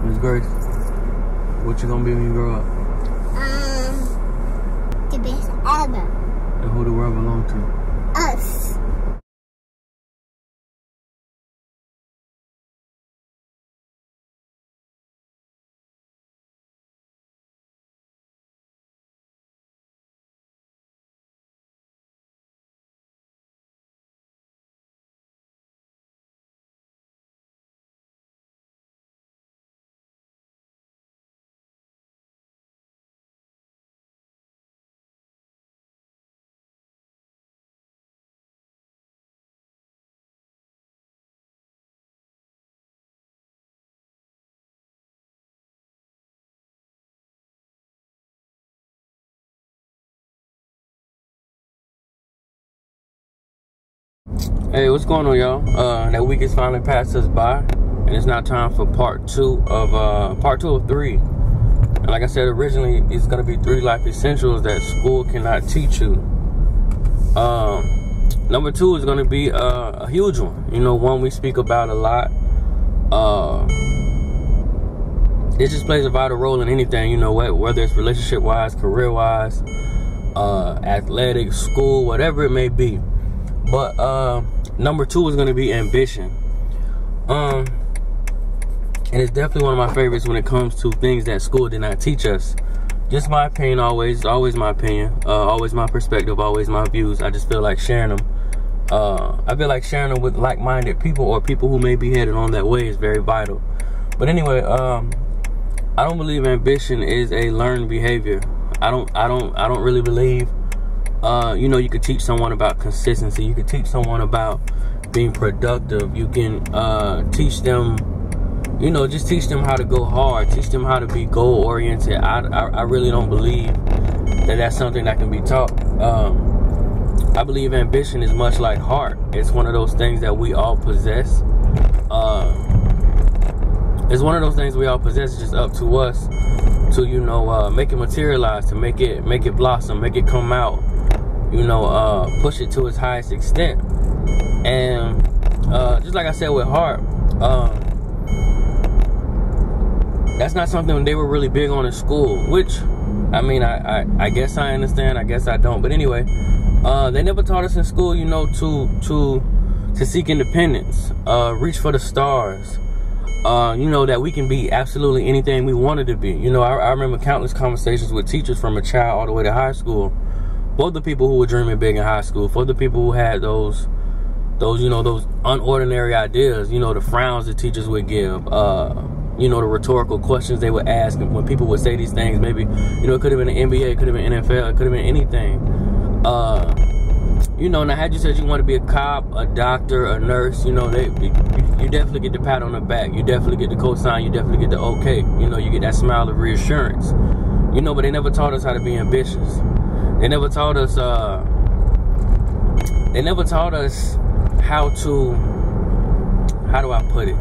Miss Grace, what you gonna be when you grow up? The best ever. And who the world belong to? Us. Hey, what's going on, y'all? That week has finally passed us by, and it's now time for part two of 3. And like I said originally, it's gonna be 3 life essentials that school cannot teach you. Number 2 is gonna be a huge one. You know, one we speak about a lot. It just plays a vital role in anything. You know, whether it's relationship-wise, career-wise, athletics, school, whatever it may be. But number 2 is going to be ambition. And it's definitely one of my favorites when it comes to things that school did not teach us. Just my opinion, always my opinion, always my perspective, always my views. I just feel like sharing them. I feel like sharing them with like-minded people or people who may be headed on that way is very vital. But anyway, I don't believe ambition is a learned behavior. I don't really believe. You know, you could teach someone about consistency. You could teach someone about being productive. You can teach them, you know, just teach them how to go hard. Teach them how to be goal-oriented. I really don't believe that that's something that can be taught. I believe ambition is much like heart. It's one of those things that we all possess. It's one of those things we all possess. It's just up to us to, you know, make it materialize, to make it blossom, make it come out. You know, push it to its highest extent. And just like I said with heart, that's not something they were really big on in school, which, I mean, I guess I understand, I guess I don't. But anyway, they never taught us in school, you know, to seek independence, reach for the stars, you know, that we can be absolutely anything we wanted to be. You know, I remember countless conversations with teachers from a child all the way to high school. For the people who were dreaming big in high school, for the people who had those, you know, those unordinary ideas, you know, the frowns the teachers would give, you know, the rhetorical questions they would ask when people would say these things. Maybe, you know, it could have been the NBA, it could have been NFL, it could have been anything. You know, now had you said you want to be a cop, a doctor, a nurse, you know, you definitely get the pat on the back. You definitely get the cosign. You definitely get the okay. You know, you get that smile of reassurance. You know, but they never taught us how to be ambitious. They never taught us. They never taught us how to. How do I put it?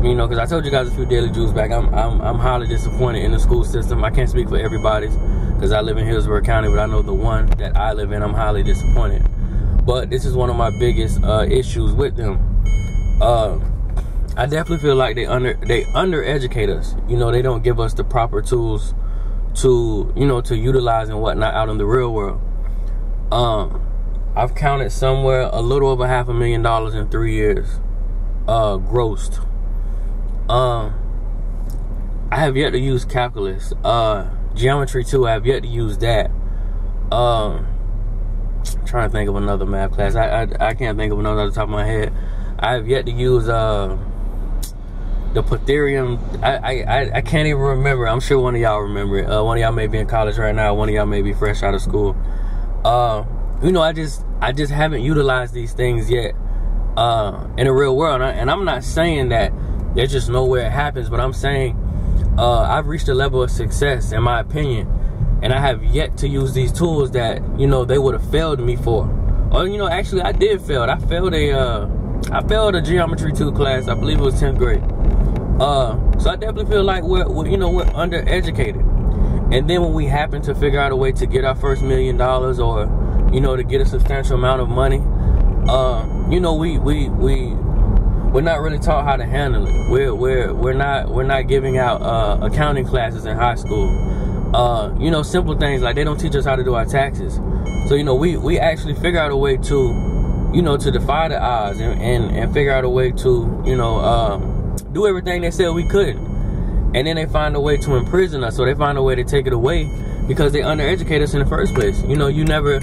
You know, because I told you guys a few Daily Jews back. I'm highly disappointed in the school system. I can't speak for everybody's because I live in Hillsborough County, but I know the one that I live in, I'm highly disappointed. But this is one of my biggest issues with them. I definitely feel like they undereducate us. You know, they don't give us the proper tools to, you know, to utilize and whatnot out in the real world. I've counted somewhere a little over $500,000 in 3 years, grossed. I have yet to use calculus, geometry too. I have yet to use that. Trying to think of another math class. I can't think of another off the top of my head. I have yet to use the Pythagorean. I can't even remember. I'm sure one of y'all remember it. One of y'all may be in college right now. One of y'all may be fresh out of school. You know, I just haven't utilized these things yet in the real world. And I'm not saying that there's just nowhere it happens, but I'm saying I've reached a level of success, in my opinion, and I have yet to use these tools that, you know, they would have failed me for. Or, you know, actually I did fail. I failed a Geometry 2 class. I believe it was 10th grade. So I definitely feel like we're undereducated. And then when we happen to figure out a way to get our first $1 million, or, you know, to get a substantial amount of money, you know, we're not really taught how to handle it. We're not giving out accounting classes in high school. You know, simple things like they don't teach us how to do our taxes. So, you know, we actually figure out a way to, you know, to defy the odds and figure out a way to, you know, do everything they said we couldn't. And then they find a way to imprison us. So they find a way to take it away because they undereducate us in the first place. You know, you never,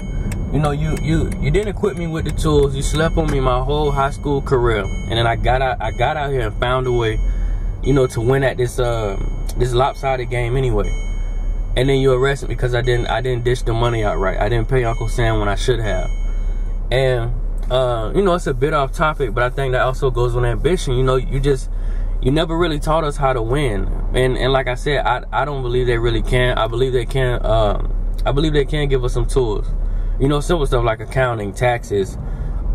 you know, you didn't equip me with the tools. You slept on me my whole high school career. And then I got out here and found a way, you know, to win at this lopsided game anyway. And then you arrest me because I didn't dish the money out right. I didn't pay Uncle Sam when I should have. And you know, it's a bit off topic, but I think that also goes with ambition. You know, you never really taught us how to win. And like I said, I don't believe they really can. I believe they can. I believe they can give us some tools. You know, simple stuff like accounting, taxes,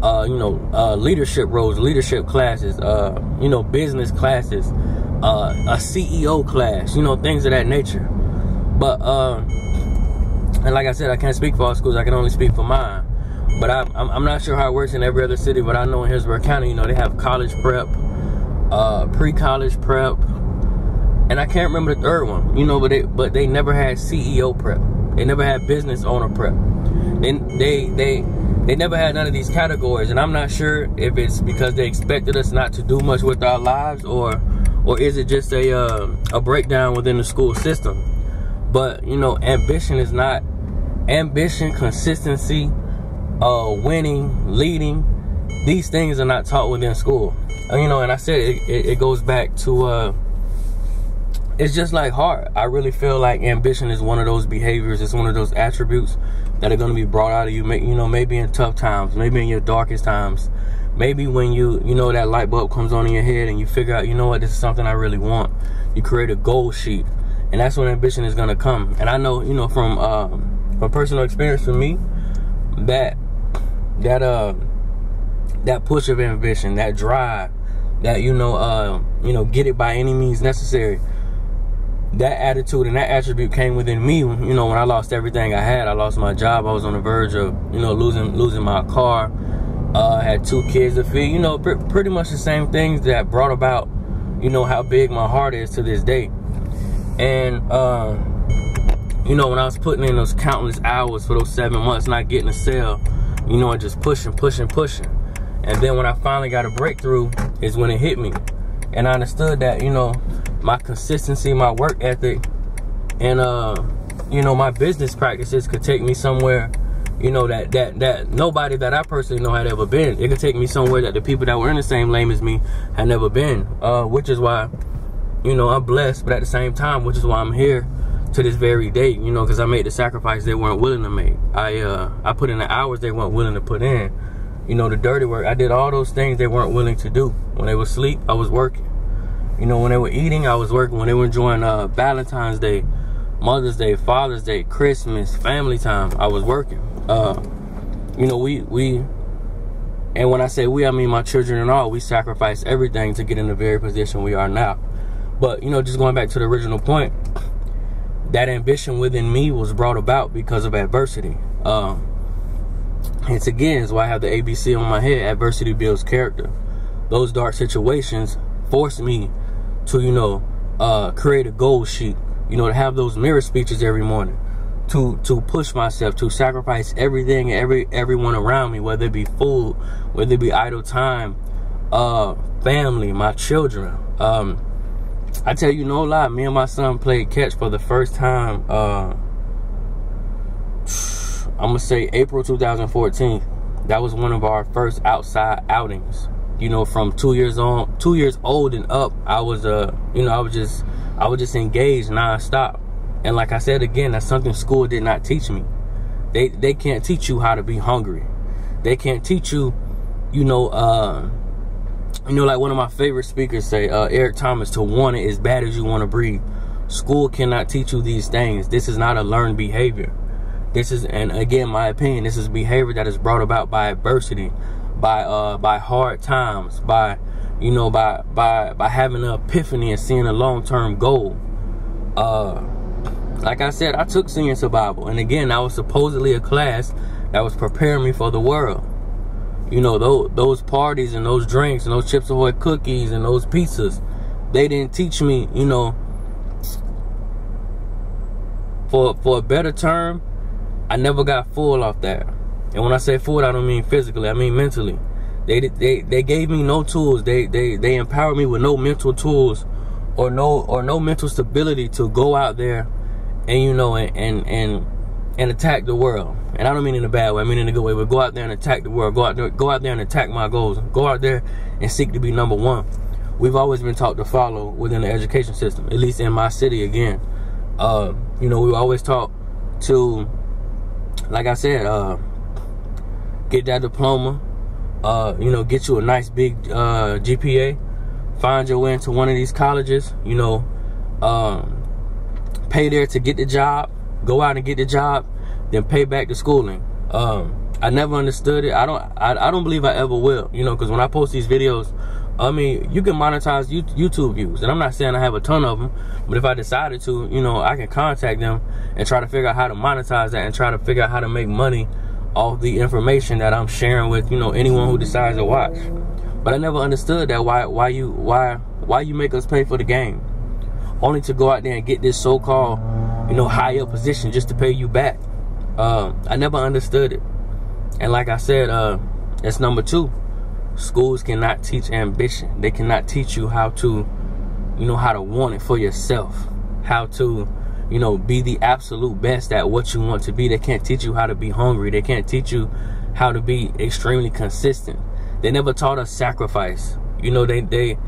you know, leadership roles, leadership classes, you know, business classes, a CEO class, you know, things of that nature. But and like I said, I can't speak for all schools. I can only speak for mine. But I'm not sure how it works in every other city. But I know in Hillsborough County, you know, they have college prep, pre-college prep, and I can't remember the third one. You know, but they never had CEO prep. They never had business owner prep. They never had none of these categories. And I'm not sure if it's because they expected us not to do much with our lives, or is it just a breakdown within the school system. But, you know, ambition, consistency, winning, leading, these things are not taught within school. You know, and I said it goes back to, it's just like heart. I really feel like ambition is one of those behaviors. It's one of those attributes that are going to be brought out of you, you know, maybe in tough times, maybe in your darkest times, maybe when you know, that light bulb comes on in your head and you figure out, you know what, this is something I really want. You create a goal sheet. And that's when ambition is gonna come. And I know, you know, from personal experience for me, that push of ambition, that drive, that you know, get it by any means necessary. That attitude and that attribute came within me. You know, when I lost everything I had, I lost my job. I was on the verge of, you know, losing my car. Had 2 kids to feed. You know, pretty much the same things that brought about, you know, how big my heart is to this day. And, you know, when I was putting in those countless hours for those 7 months, not getting a sale, you know, and just pushing. And then when I finally got a breakthrough is when it hit me. And I understood that, you know, my consistency, my work ethic, and, you know, my business practices could take me somewhere, you know, that nobody that I personally know had ever been. It could take me somewhere that the people that were in the same lane as me had never been, which is why, you know, I'm blessed, but at the same time, which is why I'm here to this very day, you know, because I made the sacrifice they weren't willing to make. I put in the hours they weren't willing to put in. You know, the dirty work. I did all those things they weren't willing to do. When they were asleep, I was working. You know, when they were eating, I was working. When they were enjoying Valentine's Day, Mother's Day, Father's Day, Christmas, family time, I was working. You know, we, and when I say we, I mean my children and all, we sacrificed everything to get in the very position we are now. But, you know, just going back to the original point, that ambition within me was brought about because of adversity. It's again, is why I have the ABC on my head. Adversity builds character. Those dark situations forced me to, you know, create a goal sheet, you know, to have those mirror speeches every morning, to push myself, to sacrifice everything and everyone around me, whether it be food, whether it be idle time, family, my children. I tell you no lie, me and my son played catch for the first time, I'm gonna say April 2014. That was one of our first outside outings. You know, from 2 years old and up, I was you know, I was just engaged nonstop. And like I said again, that's something school did not teach me. They can't teach you how to be hungry. They can't teach you, you know, like one of my favorite speakers say, Eric Thomas, to want it as bad as you want to breathe. School cannot teach you these things. This is not a learned behavior. This is, and again, my opinion, this is behavior that is brought about by adversity, by hard times, by, you know, by having an epiphany and seeing a long-term goal. Like I said, I took senior survival, and again, that was supposedly a class that was preparing me for the world. You know, those parties and those drinks and those Chips Ahoy cookies and those pizzas, they didn't teach me, you know, for a better term, I never got full off that. And when I say full, I don't mean physically, I mean mentally. They gave me no tools. They empowered me with no mental tools or no mental stability to go out there and, you know, and attack the world. And I don't mean in a bad way, I mean in a good way, but go out there and attack the world. Go out there and attack my goals. Go out there and seek to be number one. We've always been taught to follow within the education system, at least in my city again. You know, we were always taught to, like I said, get that diploma, you know, get you a nice big GPA, find your way into one of these colleges, you know, pay there to get the job, go out and get the job, then pay back the schooling. I never understood it. I don't believe I ever will, you know, because when I post these videos, I mean, you can monetize YouTube views, and I'm not saying I have a ton of them, but if I decided to, you know, I can contact them and try to figure out how to monetize that and try to figure out how to make money off the information that I'm sharing with, you know, anyone who decides to watch. But I never understood that why you make us pay for the game, only to go out there and get this so-called, you know, high up position just to pay you back. I never understood it. And like I said, that's number two. Schools cannot teach ambition. They cannot teach you how to, you know, how to want it for yourself, how to, you know, be the absolute best at what you want to be. They can't teach you how to be hungry. They can't teach you how to be extremely consistent. They never taught us sacrifice. You know, they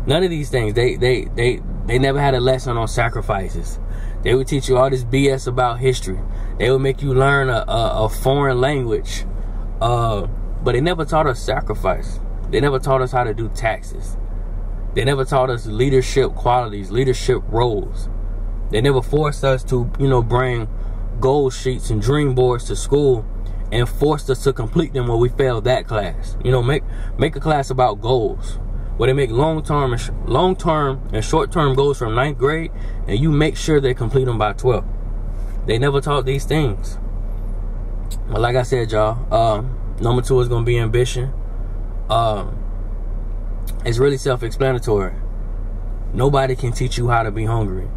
none of these things. They never had a lesson on sacrifices. They would teach you all this BS about history. They would make you learn a foreign language. But they never taught us sacrifice. They never taught us how to do taxes. They never taught us leadership qualities, leadership roles. They never forced us to, you know, bring goal sheets and dream boards to school and forced us to complete them when we failed that class. You know, make a class about goals, where they make long-term and short-term goals from 9th grade, and you make sure they complete them by 12th. They never taught these things. But like I said, y'all, number two is going to be ambition. It's really self-explanatory. Nobody can teach you how to be hungry.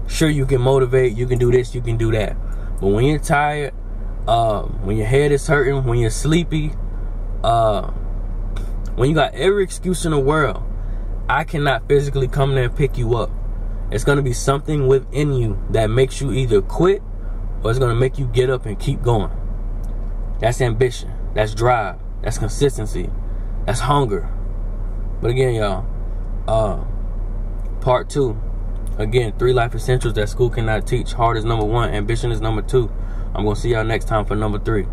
Sure, you can motivate, you can do this, you can do that. But when you're tired, when your head is hurting, when you're sleepy, when you got every excuse in the world, I cannot physically come there and pick you up. It's going to be something within you that makes you either quit or it's going to make you get up and keep going. That's ambition. That's drive. That's consistency. That's hunger. But again, y'all, part two. Again, 3 life essentials that school cannot teach. Heart is number 1. Ambition is number 2. I'm going to see y'all next time for number 3.